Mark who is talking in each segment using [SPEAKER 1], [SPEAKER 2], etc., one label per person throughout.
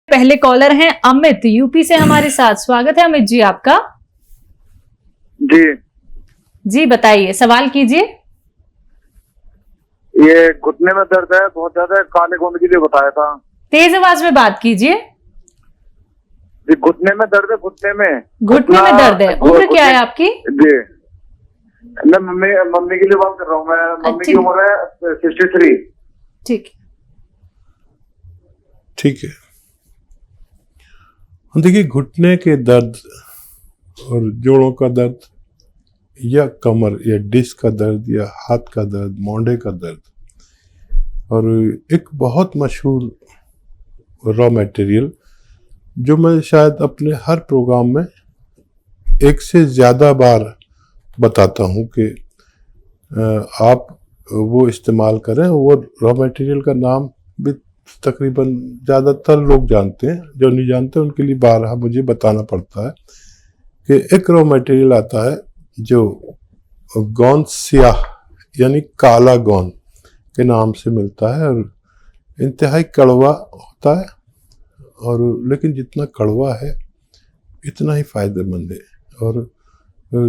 [SPEAKER 1] पहले कॉलर हैं अमित यूपी से हमारे साथ। स्वागत है अमित जी आपका।
[SPEAKER 2] जी
[SPEAKER 1] जी बताइए, सवाल कीजिए।
[SPEAKER 2] ये घुटने में दर्द है बहुत ज्यादा, काले गोंद के लिए बताया था।
[SPEAKER 1] तेज आवाज में बात कीजिए।
[SPEAKER 2] जी घुटने में दर्द है, घुटने
[SPEAKER 1] में दर्द है। उम्र क्या है आपकी?
[SPEAKER 2] जी मैं मम्मी के लिए बात कर रहा हूँ। मैं मम्मी की उम्र है 63।
[SPEAKER 3] ठीक है। देखिए, घुटने के दर्द और जोड़ों का दर्द या कमर या डिस्क का दर्द या हाथ का दर्द, मोंढे का दर्द, और एक बहुत मशहूर रॉ मटेरियल जो मैं शायद अपने हर प्रोग्राम में एक से ज़्यादा बार बताता हूँ कि आप वो इस्तेमाल करें। वो रॉ मटेरियल का नाम भी तकरीबन ज़्यादातर लोग जानते हैं, जो नहीं जानते उनके लिए बारहा मुझे बताना पड़ता है कि एक रॉ मटेरियल आता है जो गोंद स्याह यानी काला गोंद के नाम से मिलता है, और इंतहाई कड़वा होता है, और लेकिन जितना कड़वा है इतना ही फायदेमंद है। और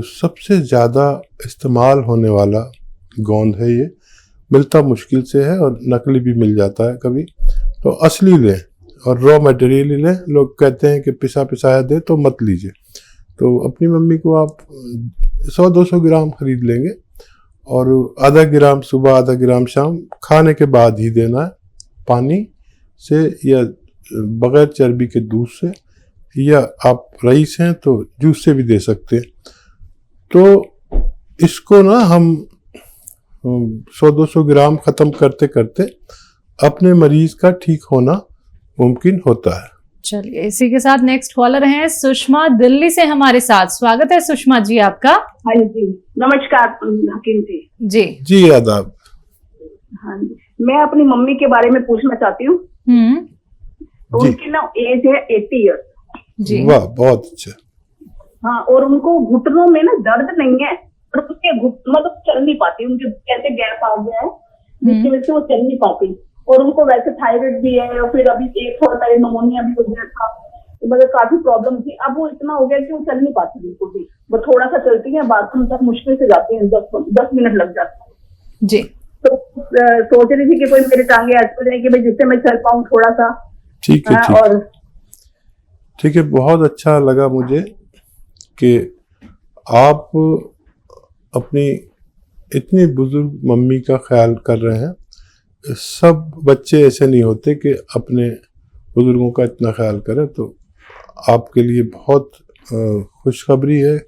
[SPEAKER 3] सबसे ज़्यादा इस्तेमाल होने वाला गोंद है ये। मिलता मुश्किल से है और नकली भी मिल जाता है कभी। तो असली लें और रॉ मटेरियल ही लें। लोग कहते हैं कि पिसा पिसाया दे तो मत लीजिए। तो अपनी मम्मी को आप 100-200 ग्राम खरीद लेंगे और आधा ग्राम सुबह, आधा ग्राम शाम, खाने के बाद ही देना है। पानी से या बगैर चर्बी के दूध से, या आप रईस हैं तो जूस से भी दे सकते हैं। तो इसको ना हम 100-200 ग्राम ख़त्म करते करते अपने मरीज का ठीक होना मुमकिन होता है।
[SPEAKER 1] चलिए, इसी के साथ नेक्स्ट कॉलर हैं सुषमा दिल्ली से हमारे साथ। स्वागत है सुषमा जी आपका।
[SPEAKER 4] हाँ जी, नमस्कार हकीम जी।
[SPEAKER 3] जी आदाब।
[SPEAKER 4] हाँ जी, मैं अपनी मम्मी के बारे में पूछना चाहती हूँ। तो उनकी ना एज है 80 ईयर्स
[SPEAKER 1] जी।
[SPEAKER 3] वाह, बहुत अच्छा।
[SPEAKER 4] हाँ, और उनको घुटनों में ना दर्द नहीं है, और उसके मतलब चल नहीं पाती, उनके कैसे गैप आ गया है जिसकी वजह से वो चल नहीं पाती। और उनको वैसे थायराइड भी है, और फिर अभी एक थोड़ा सा निमोनिया भी हो गया था, तो मतलब काफी प्रॉब्लम थी। अब वो इतना हो गया कि वो चल नहीं पाती बिल्कुल भी। वो थोड़ा सा चलती है, बाथरूम तक मुश्किल से जाती है, 10 मिनट लग जाते हैं
[SPEAKER 1] जी।
[SPEAKER 4] तो सोच रही थी कि कोई मेरे टांगे ऐसे हो जाए कि भाई जिससे मैं चल पाऊँ थोड़ा सा।
[SPEAKER 3] ठीक है, ठीक है। बहुत अच्छा लगा मुझे कि आप अपनी इतनी बुजुर्ग मम्मी का ख्याल कर रहे हैं। सब बच्चे ऐसे नहीं होते कि अपने बुजुर्गों का इतना ख्याल करें, तो आपके लिए बहुत खुशखबरी है।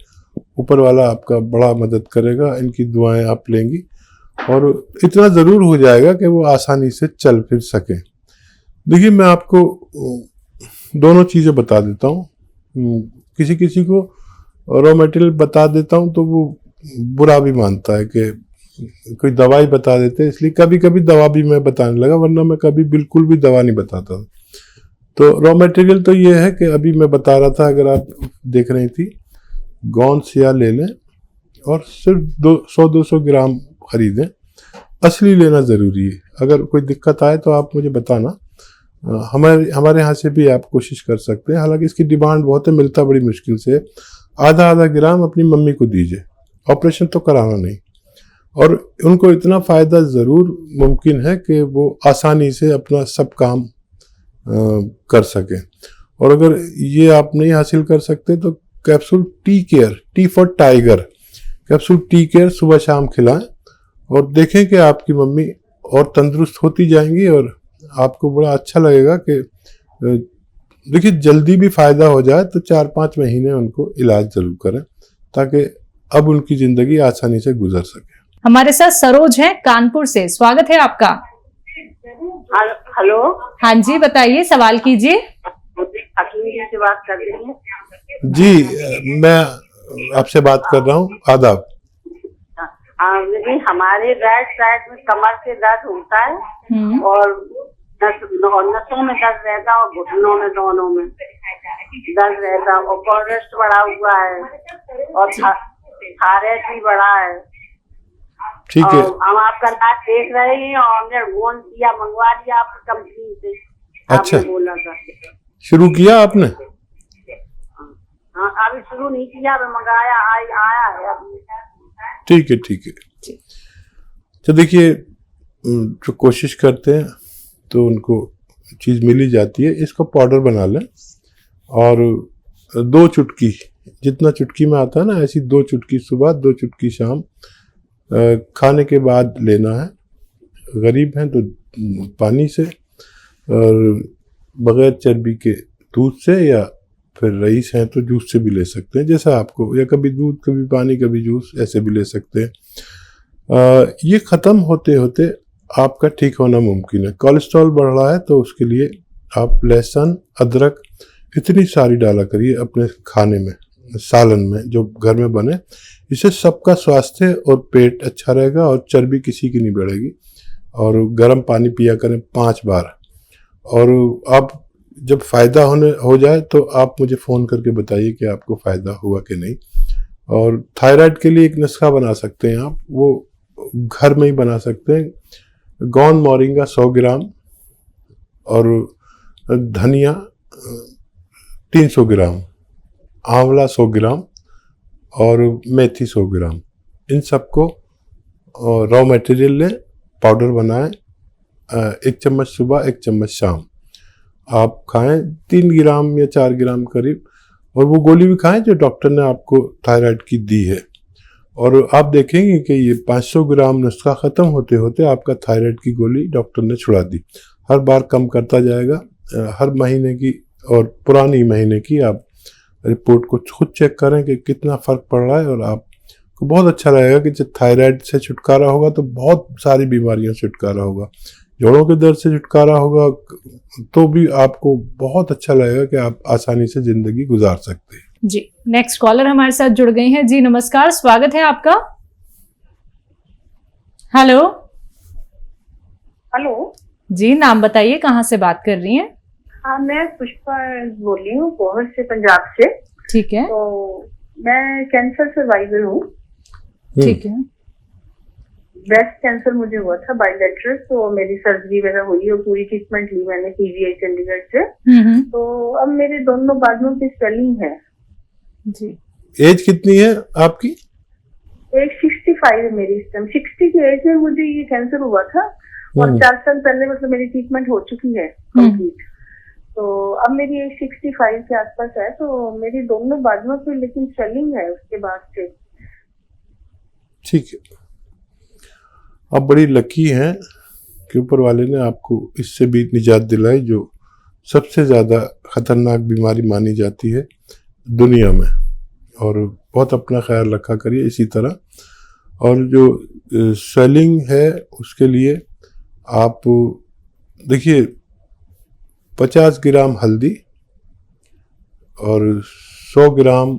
[SPEAKER 3] ऊपर वाला आपका बड़ा मदद करेगा, इनकी दुआएं आप लेंगी और इतना ज़रूर हो जाएगा कि वो आसानी से चल फिर सके। देखिए, मैं आपको दोनों चीज़ें बता देता हूँ। किसी किसी को रॉ मटेरियल बता देता हूँ तो वो बुरा भी मानता है कि कोई दवाई बता देते, इसलिए कभी कभी दवा भी मैं बताने लगा, वरना मैं कभी बिल्कुल भी दवा नहीं बताता। तो रॉ मटेरियल तो ये है कि अभी मैं बता रहा था, अगर आप देख रही थी, गोंद स्याह ले लें और सिर्फ 100-200 ग्राम खरीदें। असली लेना ज़रूरी है। अगर कोई दिक्कत आए तो आप मुझे बताना, हमारे यहाँ से भी आप कोशिश कर सकते हैं। हालांकि इसकी डिमांड बहुत है, मिलता बड़ी मुश्किल से। आधा ग्राम अपनी मम्मी को दीजिए, ऑपरेशन तो कराना नहीं, और उनको इतना फ़ायदा ज़रूर मुमकिन है कि वो आसानी से अपना सब काम कर सकें। और अगर ये आप नहीं हासिल कर सकते तो capsule tea care, T for tiger, capsule tea care सुबह शाम खिलाएं और देखें कि आपकी मम्मी और तंदुरुस्त होती जाएंगी, और आपको बड़ा अच्छा लगेगा कि देखिए, जल्दी भी फ़ायदा हो जाए तो 4-5 महीने उनको इलाज ज़रूर करें, ताकि अब उनकी ज़िंदगी आसानी से गुजर सके।
[SPEAKER 1] हमारे साथ सरोज हैं कानपुर से। स्वागत है आपका।
[SPEAKER 4] हेलो।
[SPEAKER 1] हाँ जी, बताइए, सवाल कीजिए।
[SPEAKER 4] हकीम जी से बात कर रही हैं?
[SPEAKER 3] जी, मैं आपसे बात कर रहा हूँ। आदाब।
[SPEAKER 4] लेकिन हमारे राइट साइड में कमर से दर्द होता है, और नसों में दर्द रहता है, और घुटनों में, दोनों में दर्द रहता है, और कोलेस्ट्रॉल बढ़ा हुआ है, और थायराइड भी बढ़ा है।
[SPEAKER 3] ठीक है,
[SPEAKER 4] हम आपका नाम देख रहे हैं और हमने गोंद दिया, मंगवा दिया आपकी कंपनी से।
[SPEAKER 3] अच्छा,
[SPEAKER 4] आपने बोला था।
[SPEAKER 3] शुरू किया आपने?
[SPEAKER 4] हाँ अभी शुरू नहीं किया, अभी मंगाया आया है अभी।
[SPEAKER 3] ठीक है ठीक है। तो देखिए, जो कोशिश करते हैं तो उनको चीज़ मिल ही जाती है। इसको पाउडर बना लें और 2 चुटकी, जितना चुटकी में आता है ना, ऐसी 2 चुटकी सुबह 2 चुटकी शाम खाने के बाद लेना है। गरीब हैं तो पानी से, और बग़ैर चर्बी के दूध से, या फिर रईस हैं तो जूस से भी ले सकते हैं, जैसा आपको, या कभी दूध कभी पानी कभी जूस, ऐसे भी ले सकते हैं। ये ख़त्म होते होते आपका ठीक होना मुमकिन है। कोलेस्ट्रॉल बढ़ रहा है तो उसके लिए आप लहसुन अदरक इतनी सारी डाला करिए अपने खाने में, सालन में जो घर में बने। इससे सबका स्वास्थ्य और पेट अच्छा रहेगा और चर्बी किसी की नहीं बढ़ेगी। और गर्म पानी पिया करें 5 बार। और आप जब फ़ायदा हो जाए तो आप मुझे फ़ोन करके बताइए कि आपको फ़ायदा हुआ कि नहीं। और थायराइड के लिए एक नुस्खा बना सकते हैं आप, वो घर में ही बना सकते हैं। गौन मोरिंगा 100 ग्राम और धनिया 300 ग्राम, आंवला 100 ग्राम और मेथी 100 ग्राम, इन सबको रॉ मटेरियल लें, पाउडर बनाएं। 1 चम्मच सुबह 1 चम्मच शाम आप खाएं, 3 ग्राम या 4 ग्राम करीब। और वो गोली भी खाएं जो डॉक्टर ने आपको थायराइड की दी है। और आप देखेंगे कि ये 500 ग्राम नुस्खा ख़त्म होते होते आपका थायराइड की गोली डॉक्टर ने छुड़ा दी। हर बार कम करता जाएगा। हर महीने की और पुरानी महीने की आप रिपोर्ट को खुद चेक करें कि कितना फ़र्क पड़ रहा है। और आपको बहुत अच्छा लगेगा कि जब थायराइड से छुटकारा होगा तो बहुत सारी बीमारियों से छुटकारा होगा। जोड़ों के दर्द से छुटकारा होगा तो भी आपको बहुत अच्छा लगेगा कि आप आसानी से ज़िंदगी गुजार सकते हैं।
[SPEAKER 1] जी, नेक्स्ट कॉलर हमारे साथ जुड़ गए हैं। जी नमस्कार, स्वागत है आपका। हेलो।
[SPEAKER 4] हेलो
[SPEAKER 1] जी, नाम बताइए, कहाँ से बात कर रही हैं?
[SPEAKER 4] हाँ, मैं पुष्पा बोल रही हूँ, पोहर से, पंजाब से।
[SPEAKER 1] ठीक है।
[SPEAKER 4] तो मैं कैंसर सर्वाइवर हूँ।
[SPEAKER 1] ठीक है।
[SPEAKER 4] ब्रेस्ट कैंसर मुझे हुआ था बाइलेटरल, तो मेरी सर्जरी वगैरह हुई और पूरी ट्रीटमेंट ली मैंने पीजीआई चंडीगढ़ से। तो अब मेरे दोनों बाजुओं की स्वेलिंग है।
[SPEAKER 1] जी।
[SPEAKER 3] एज कितनी है आपकी?
[SPEAKER 4] एज 65 है मेरी इस टाइम। 60 की एज में मुझे ये कैंसर हुआ था और 4 साल पहले मतलब मेरी ट्रीटमेंट हो चुकी है कंप्लीट। तो अब मेरी एज 65 के आसपास है। तो मेरी दोनों बाजुओं पे लेकिन स्वेलिंग है उसके बाद से।
[SPEAKER 3] ठीक है, आप बड़ी लकी हैं कि ऊपर वाले ने आपको इससे भी निजात दिलाई, जो सबसे ज़्यादा ख़तरनाक बीमारी मानी जाती है दुनिया में। और बहुत अपना ख्याल रखा करिए इसी तरह। और जो स्वेलिंग है उसके लिए आप देखिए 50 ग्राम हल्दी और 100 ग्राम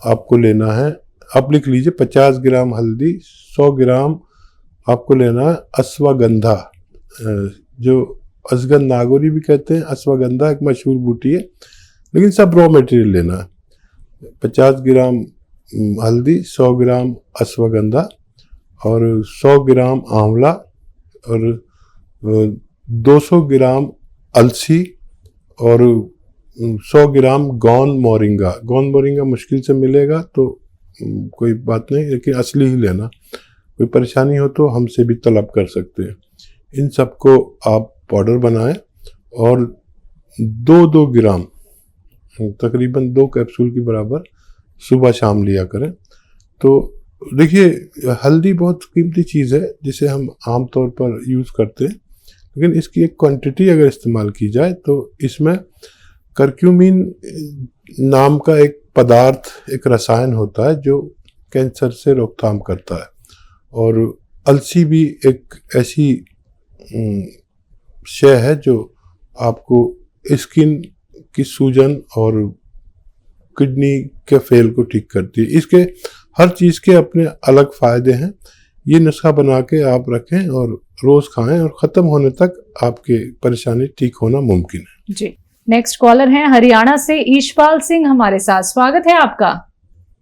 [SPEAKER 3] आपको लेना है। आप लिख लीजिए 50 ग्राम हल्दी, 100 ग्राम आपको लेना है अश्वगंधा, जो अजगन नागौरी भी कहते हैं। अश्वगंधा एक मशहूर बूटी है, लेकिन सब रॉ मटेरियल लेना है। 50 ग्राम हल्दी, 100 ग्राम अश्वगंधा और 100 ग्राम आंवला और 200 ग्राम अलसी और 100 ग्राम गौन मोरिंगा। गौन मोरिंगा मुश्किल से मिलेगा तो कोई बात नहीं, लेकिन असली ही लेना। कोई परेशानी हो तो हमसे भी तलब कर सकते हैं। इन सबको आप पाउडर बनाएं और 2-2 ग्राम, तकरीबन 2 कैप्सूल के बराबर सुबह शाम लिया करें। तो देखिए, हल्दी बहुत कीमती चीज़ है जिसे हम आम तौर पर यूज़ करते हैं, लेकिन इसकी एक क्वांटिटी अगर इस्तेमाल की जाए तो इसमें करक्यूमिन नाम का एक पदार्थ, एक रसायन होता है जो कैंसर से रोकथाम करता है। और अलसी भी एक ऐसी शय है जो आपको स्किन की सूजन और किडनी के फेल को ठीक करती है। इसके हर चीज़ के अपने अलग फ़ायदे हैं। ये नुस्खा बना के आप रखें और रोज़ खाएं और ख़त्म होने तक आपके परेशानी ठीक होना मुमकिन है।
[SPEAKER 1] जी, नेक्स्ट कॉलर हैं हरियाणा से ईशपाल सिंह हमारे साथ। स्वागत है आपका।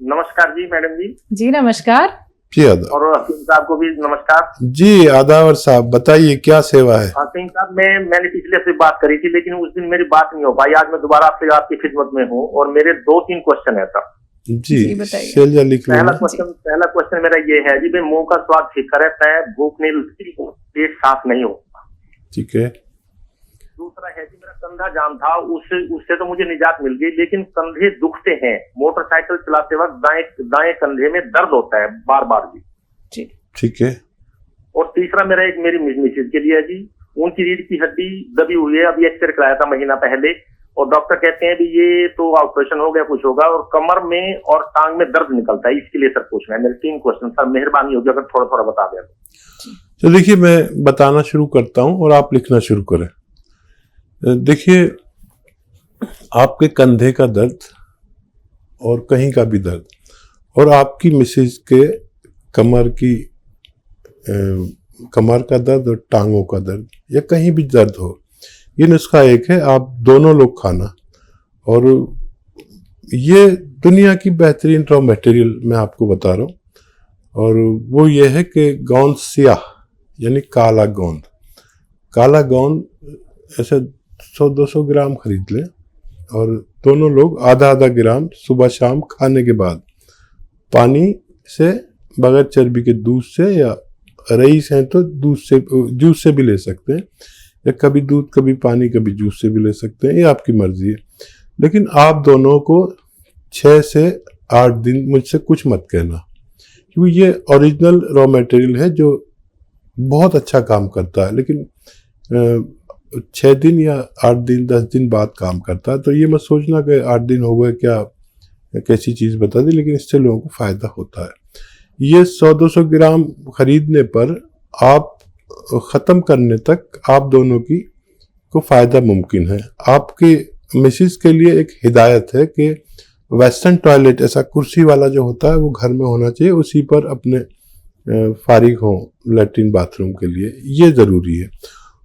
[SPEAKER 2] नमस्कार जी मैडम जी।
[SPEAKER 1] जी नमस्कार।
[SPEAKER 3] जी आदाब।
[SPEAKER 2] और सिंह साहब को भी नमस्कार।
[SPEAKER 3] जी आदावर साहब, बताइए क्या सेवा है।
[SPEAKER 2] सिंह साहब, मैंने पिछले से बात करी थी, लेकिन उस दिन मेरी बात नहीं हो पाई। आज मैं दोबारा आपसे आपकी खिदमत में हूँ और मेरे 2-3 क्वेश्चन है सर।
[SPEAKER 3] जी
[SPEAKER 1] बताइए।
[SPEAKER 3] शैलजा लिख
[SPEAKER 2] पहला
[SPEAKER 3] लो।
[SPEAKER 2] क्वेश्चन मेरा ये है जी, मुंह का स्वाद फीका रहता है, भूख नहीं लगती, पेट साफ नहीं होता।
[SPEAKER 3] ठीक है।
[SPEAKER 2] दूसरा है जी, मेरा कंधा जाम था, उससे तो मुझे निजात मिल गई, लेकिन कंधे दुखते हैं। मोटरसाइकिल चलाते वक्त दाएं कंधे में दर्द होता है बार बार जी।
[SPEAKER 3] ठीक है।
[SPEAKER 2] और तीसरा मेरी मिसेज के लिए है जी, उनकी रीढ़ की हड्डी दबी हुई है, अभी एक्सरे कराया था महीना पहले, और डॉक्टर कहते हैं भी ये तो ऑपरेशन हो गया, कुछ होगा, और कमर में और टांग में दर्द निकलता है। इसके लिए सर पूछना है। मेरे 3 क्वेश्चन सर, मेहरबानी होगी अगर थोड़ा थोड़ा बता दें।
[SPEAKER 3] तो देखिए मैं बताना शुरू करता हूं और आप लिखना शुरू करें। देखिए, आपके कंधे का दर्द और कहीं का भी दर्द और आपकी मिसेज के कमर का दर्द और टांगों का दर्द या कहीं भी दर्द हो, ये नुस्खा एक है, आप दोनों लोग खाना। और ये दुनिया की बेहतरीन रॉ मटेरियल मैं आपको बता रहा हूँ, और वो ये है कि गोंद सियाह यानी काला गोंद ऐसे 100-200 ग्राम खरीद लें, और दोनों लोग आधा ग्राम सुबह शाम खाने के बाद पानी से, बगैर चर्बी के दूध से, या रईस हैं तो दूध से, जूस से भी ले सकते हैं, या कभी दूध कभी पानी कभी जूस से भी ले सकते हैं, ये आपकी मर्जी है। लेकिन आप दोनों को 6 से 8 दिन मुझसे कुछ मत कहना, क्योंकि ये ओरिजिनल रॉ मटेरियल है जो बहुत अच्छा काम करता है, लेकिन 6 दिन या 8 दिन 10 दिन बाद काम करता है। तो ये मत सोचना कि 8 दिन हो गए क्या कैसी चीज़ बता दी, लेकिन इससे लोगों को फ़ायदा होता है। ये 100-200 ग्राम खरीदने पर आप ख़त्म करने तक आप दोनों को फ़ायदा मुमकिन है। आपके मिसेस के लिए एक हिदायत है कि वेस्टर्न टॉयलेट, ऐसा कुर्सी वाला जो होता है, वो घर में होना चाहिए, उसी पर अपने फारिग हों लैट्रिन बाथरूम के लिए, ये ज़रूरी है।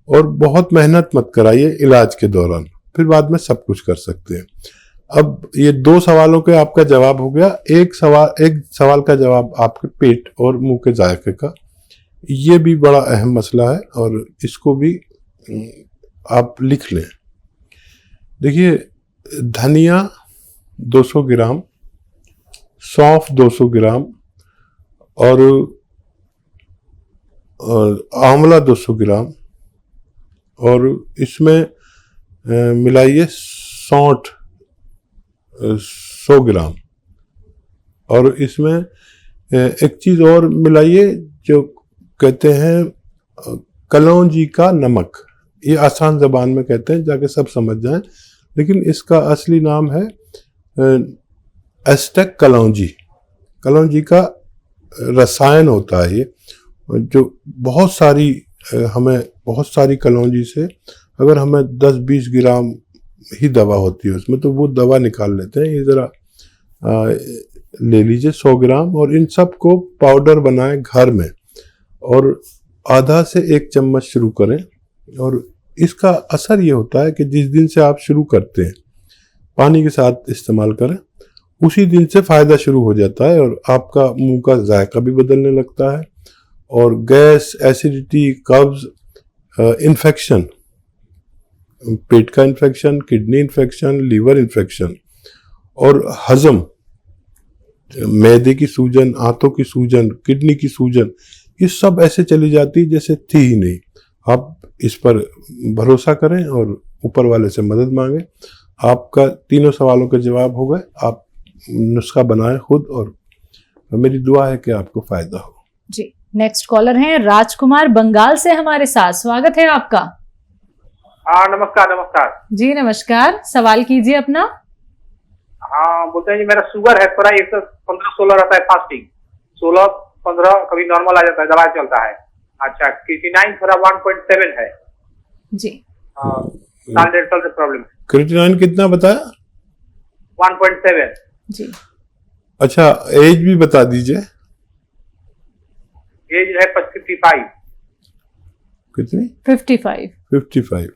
[SPEAKER 3] और बहुत मेहनत मत कराइए इलाज के दौरान, फिर बाद में सब कुछ कर सकते हैं। अब ये 2 सवालों के आपका जवाब हो गया। एक सवाल का जवाब आपके पेट और मुंह के जायके का, ये भी बड़ा अहम मसला है, और इसको भी आप लिख लें। देखिए, धनिया 200 ग्राम, सौंफ 200 ग्राम और आंवला 200 ग्राम, और इसमें मिलाइए सौंठ 100 ग्राम, और इसमें एक चीज़ और मिलाइए जो कहते हैं कलौंजी का नमक। ये आसान ज़बान में कहते हैं, जाके सब समझ जाएं, लेकिन इसका असली नाम है एस्टेक कलौंजी का रसायन होता है ये, जो हमें बहुत सारी कलौंजी से, अगर हमें 10-20 ग्राम ही दवा होती है उसमें, तो वो दवा निकाल लेते हैं। ये ज़रा ले लीजिए 100 ग्राम, और इन सब को पाउडर बनाएं घर में, और आधा से 1 चम्मच शुरू करें। और इसका असर ये होता है कि जिस दिन से आप शुरू करते हैं पानी के साथ इस्तेमाल करें, उसी दिन से फ़ायदा शुरू हो जाता है, और आपका मुंह का जायका भी बदलने लगता है, और गैस, एसिडिटी, कब्ज, इन्फेक्शन, पेट का infection, kidney infection, liver infection और हजम, मैदे की सूजन, आंतों की सूजन, किडनी की सूजन, ये सब ऐसे चली जाती जैसे थी ही नहीं। आप इस पर भरोसा करें और ऊपर वाले से मदद मांगें। आपका 3 सवालों के जवाब हो गए। आप नुस्खा बनाएं खुद, और मेरी दुआ है कि आपको फायदा हो।
[SPEAKER 1] जी, नेक्स्ट कॉलर हैं राजकुमार बंगाल से हमारे साथ। स्वागत है आपका।
[SPEAKER 2] हाँ, नमस्कार।
[SPEAKER 1] जी नमस्कार, सवाल कीजिए अपना।
[SPEAKER 2] हाँ, बोलते हैं जी, मेरा शुगर है थोड़ा, 115-16 रहता है फास्टिंग, 16-15 कभी नॉर्मल आ जाता है, दवाई चलता है। अच्छा, क्रिएटिनिन थोड़ा 1.7 है
[SPEAKER 1] जी।
[SPEAKER 2] साल 1.5 साल से प्रॉब्लम है।
[SPEAKER 3] क्रिएटिनिन कितना बताया?
[SPEAKER 2] 1.7
[SPEAKER 1] जी।
[SPEAKER 3] अच्छा, एज भी बता दीजिए।
[SPEAKER 2] एज है 55।
[SPEAKER 3] कितनी?
[SPEAKER 1] 55।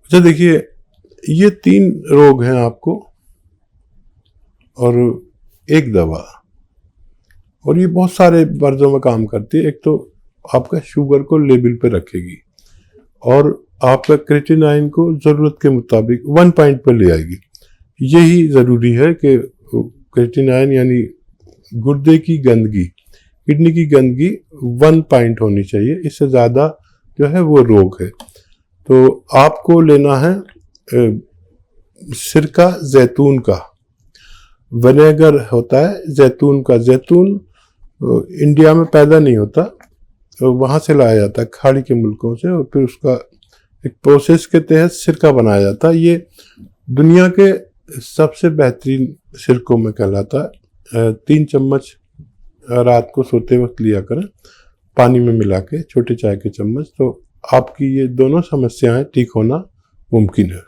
[SPEAKER 3] अच्छा, देखिए, ये 3 रोग हैं आपको और एक दवा, और ये बहुत सारे मर्जों में काम करती है। एक तो आपका शुगर को लेवल पे रखेगी और आपका क्रेटिनाइन को ज़रूरत के मुताबिक 1 पॉइंट पर ले आएगी। यही ज़रूरी है कि क्रेटिनाइन यानी गुर्दे की गंदगी, किडनी की गंदगी 1 पॉइंट होनी चाहिए, इससे ज़्यादा जो है वो रोग है। तो आपको लेना है सिरका जैतून का, विनेगर होता है जैतून का। जैतून इंडिया में पैदा नहीं होता, वहाँ से लाया जाता है खाड़ी के मुल्कों से, और फिर उसका एक प्रोसेस के तहत सिरका बनाया जाता है। ये दुनिया के सबसे बेहतरीन सिरकों में कहलाता है। 3 चम्मच रात को सोते वक्त लिया करें, पानी में मिला के, छोटे चाय के चम्मच, तो आपकी ये दोनों समस्याएं ठीक होना मुमकिन है।